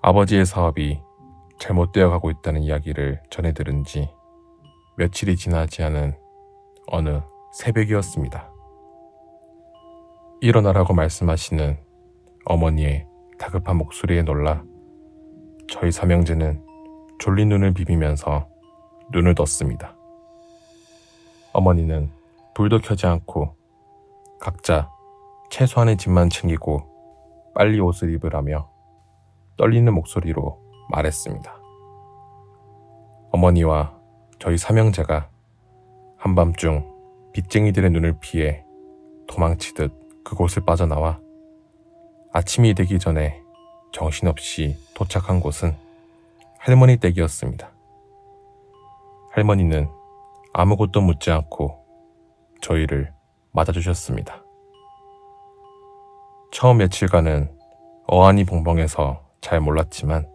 아버지의 사업이 잘못되어 가고 있다는 이야기를 전해 들은 지 며칠이 지나지 않은 어느 새벽이었습니다. 일어나라고 말씀하시는 어머니의 다급한 목소리에 놀라 저희 삼형제는 졸린 눈을 비비면서 눈을 떴습니다. 어머니는 불도 켜지 않고 각자 최소한의 짐만 챙기고 빨리 옷을 입으라며 떨리는 목소리로 말했습니다. 어머니와 저희 삼형제가 한밤중 빚쟁이들의 눈을 피해 도망치듯 그곳을 빠져나와 아침이 되기 전에 정신없이 도착한 곳은 할머니 댁이었습니다. 할머니는 아무것도 묻지 않고 저희를 맞아주셨습니다. 처음 며칠간은 어안이 벙벙해서 잘 몰랐지만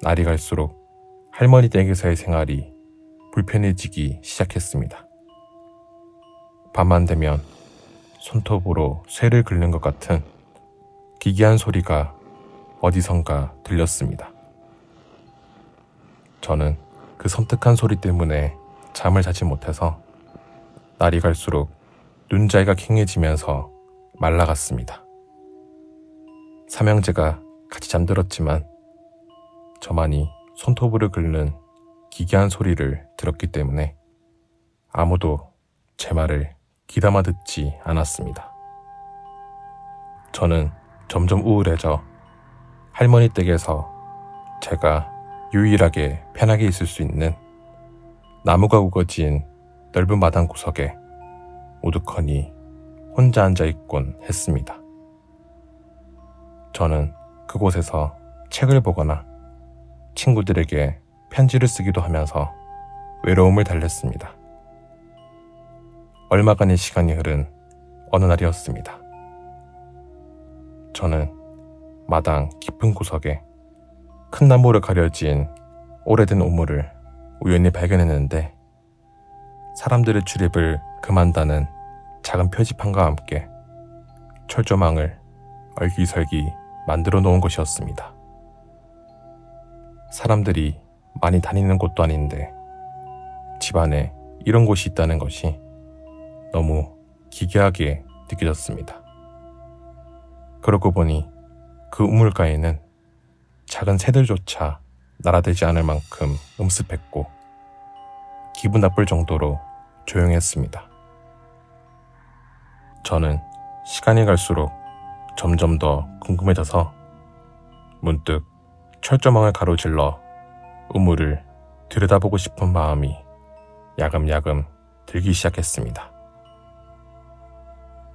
날이 갈수록 할머니 댁에서의 생활이 불편해지기 시작했습니다. 밤만 되면 손톱으로 쇠를 긁는 것 같은 기괴한 소리가 어디선가 들렸습니다. 저는 그 섬뜩한 소리 때문에 잠을 자지 못해서 날이 갈수록 눈자위가 캥해지면서 말라갔습니다. 삼형제가 같이 잠들었지만 저만이 손톱으로 긁는 기괴한 소리를 들었기 때문에 아무도 제 말을 귀담아 듣지 않았습니다. 저는 점점 우울해져 할머니 댁에서 제가 유일하게 편하게 있을 수 있는 나무가 우거진 넓은 마당 구석에 우두커니 혼자 앉아있곤 했습니다. 저는 그곳에서 책을 보거나 친구들에게 편지를 쓰기도 하면서 외로움을 달랬습니다. 얼마간의 시간이 흐른 어느 날이었습니다. 저는 마당 깊은 구석에 큰 나무로 가려진 오래된 우물을 우연히 발견했는데 사람들의 출입을 금한다는 작은 표지판과 함께 철조망을 얼기설기 만들어 놓은 곳이었습니다. 사람들이 많이 다니는 곳도 아닌데 집안에 이런 곳이 있다는 것이 너무 기괴하게 느껴졌습니다. 그러고 보니 그 우물가에는 작은 새들조차 날아들지 않을 만큼 음습했고 기분 나쁠 정도로 조용했습니다. 저는 시간이 갈수록 점점 더 궁금해져서 문득 철조망을 가로질러 우물을 들여다보고 싶은 마음이 야금야금 들기 시작했습니다.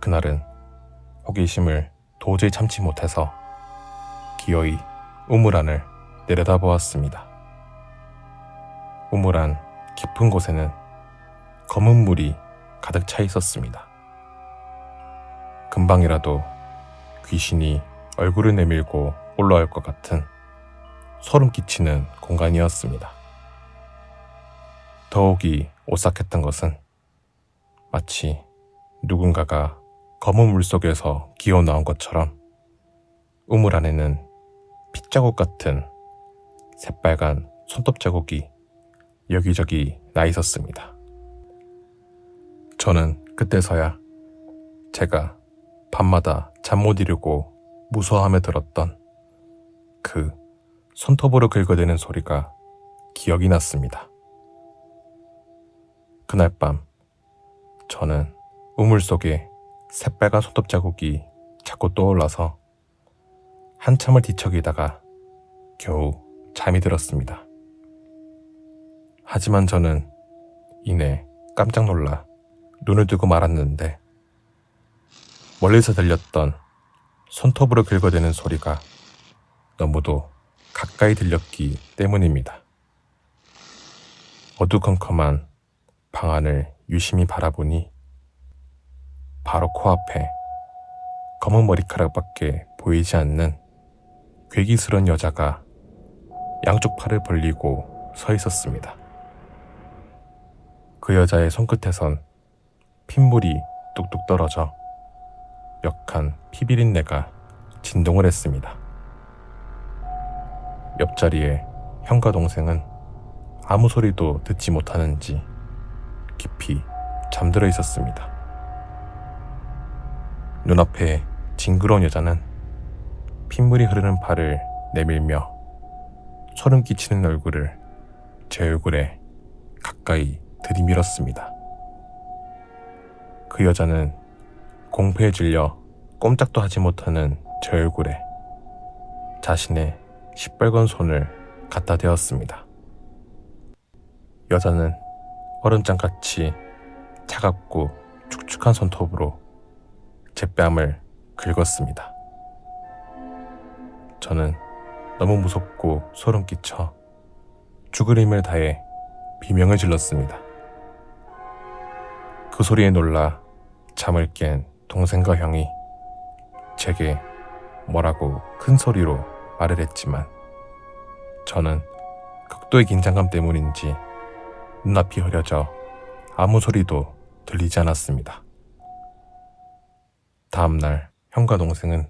그날은 호기심을 도저히 참지 못해서 기어이 우물 안을 내려다보았습니다. 우물 안 깊은 곳에는 검은 물이 가득 차 있었습니다. 금방이라도 귀신이 얼굴을 내밀고 올라올 것 같은 소름 끼치는 공간이었습니다. 더욱이 오싹했던 것은 마치 누군가가 검은 물속에서 기어 나온 것처럼 우물 안에는 핏자국 같은 새빨간 손톱 자국이 여기저기 나 있었습니다. 저는 그때서야 제가 밤마다 잠 못 이루고 무서워하며 들었던 그 손톱으로 긁어대는 소리가 기억이 났습니다. 그날 밤 저는 우물 속에 새빨간 손톱 자국이 자꾸 떠올라서 한참을 뒤척이다가 겨우 잠이 들었습니다. 하지만 저는 이내 깜짝 놀라 눈을 뜨고 말았는데 멀리서 들렸던 손톱으로 긁어대는 소리가 너무도 가까이 들렸기 때문입니다. 어두컴컴한 방 안을 유심히 바라보니 바로 코앞에 검은 머리카락밖에 보이지 않는 괴기스러운 여자가 양쪽 팔을 벌리고 서 있었습니다. 그 여자의 손끝에선 핏물이 뚝뚝 떨어져 역한 피비린내가 진동을 했습니다. 옆자리에 형과 동생은 아무 소리도 듣지 못하는지 깊이 잠들어 있었습니다. 눈앞에 징그러운 여자는 핏물이 흐르는 팔을 내밀며 소름 끼치는 얼굴을 제 얼굴에 가까이 들이밀었습니다. 그 여자는 공포에 질려 꼼짝도 하지 못하는 제 얼굴에 자신의 시뻘건 손을 갖다 대었습니다. 여자는 얼음장같이 차갑고 축축한 손톱으로 제 뺨을 긁었습니다. 저는 너무 무섭고 소름 끼쳐 죽을 힘을 다해 비명을 질렀습니다. 그 소리에 놀라 잠을 깬 동생과 형이 제게 뭐라고 큰 소리로 말을 했지만 저는 극도의 긴장감 때문인지 눈앞이 흐려져 아무 소리도 들리지 않았습니다. 다음날 형과 동생은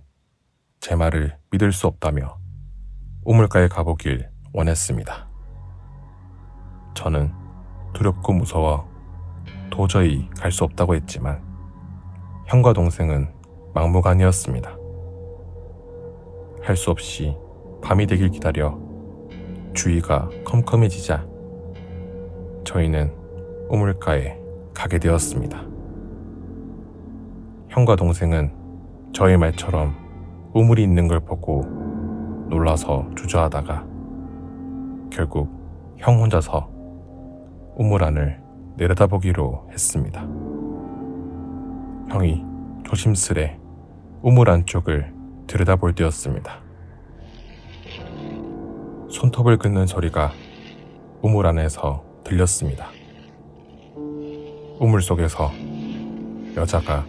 제 말을 믿을 수 없다며 우물가에 가보길 원했습니다. 저는 두렵고 무서워 도저히 갈 수 없다고 했지만 형과 동생은 막무가내였습니다. 할 수 없이 밤이 되길 기다려 주위가 컴컴해지자 저희는 우물가에 가게 되었습니다. 형과 동생은 저의 말처럼 우물이 있는 걸 보고 놀라서 주저하다가 결국 형 혼자서 우물 안을 내려다보기로 했습니다. 형이 조심스레 우물 안쪽을 들여다볼 때였습니다. 손톱을 긋는 소리가 우물 안에서 들렸습니다. 우물 속에서 여자가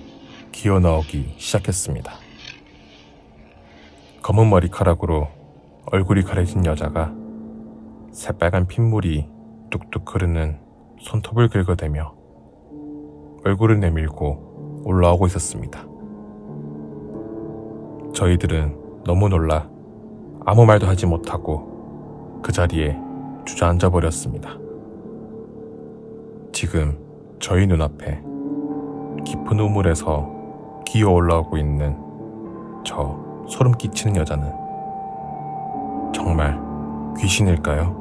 기어 나오기 시작했습니다. 검은 머리카락으로 얼굴이 가려진 여자가 새빨간 핏물이 뚝뚝 흐르는 손톱을 긁어대며 얼굴을 내밀고 올라오고 있었습니다. 저희들은 너무 놀라 아무 말도 하지 못하고 그 자리에 주저앉아 버렸습니다. 지금 저희 눈앞에 깊은 우물에서 기어 올라오고 있는 저 소름 끼치는 여자는 정말 귀신일까요?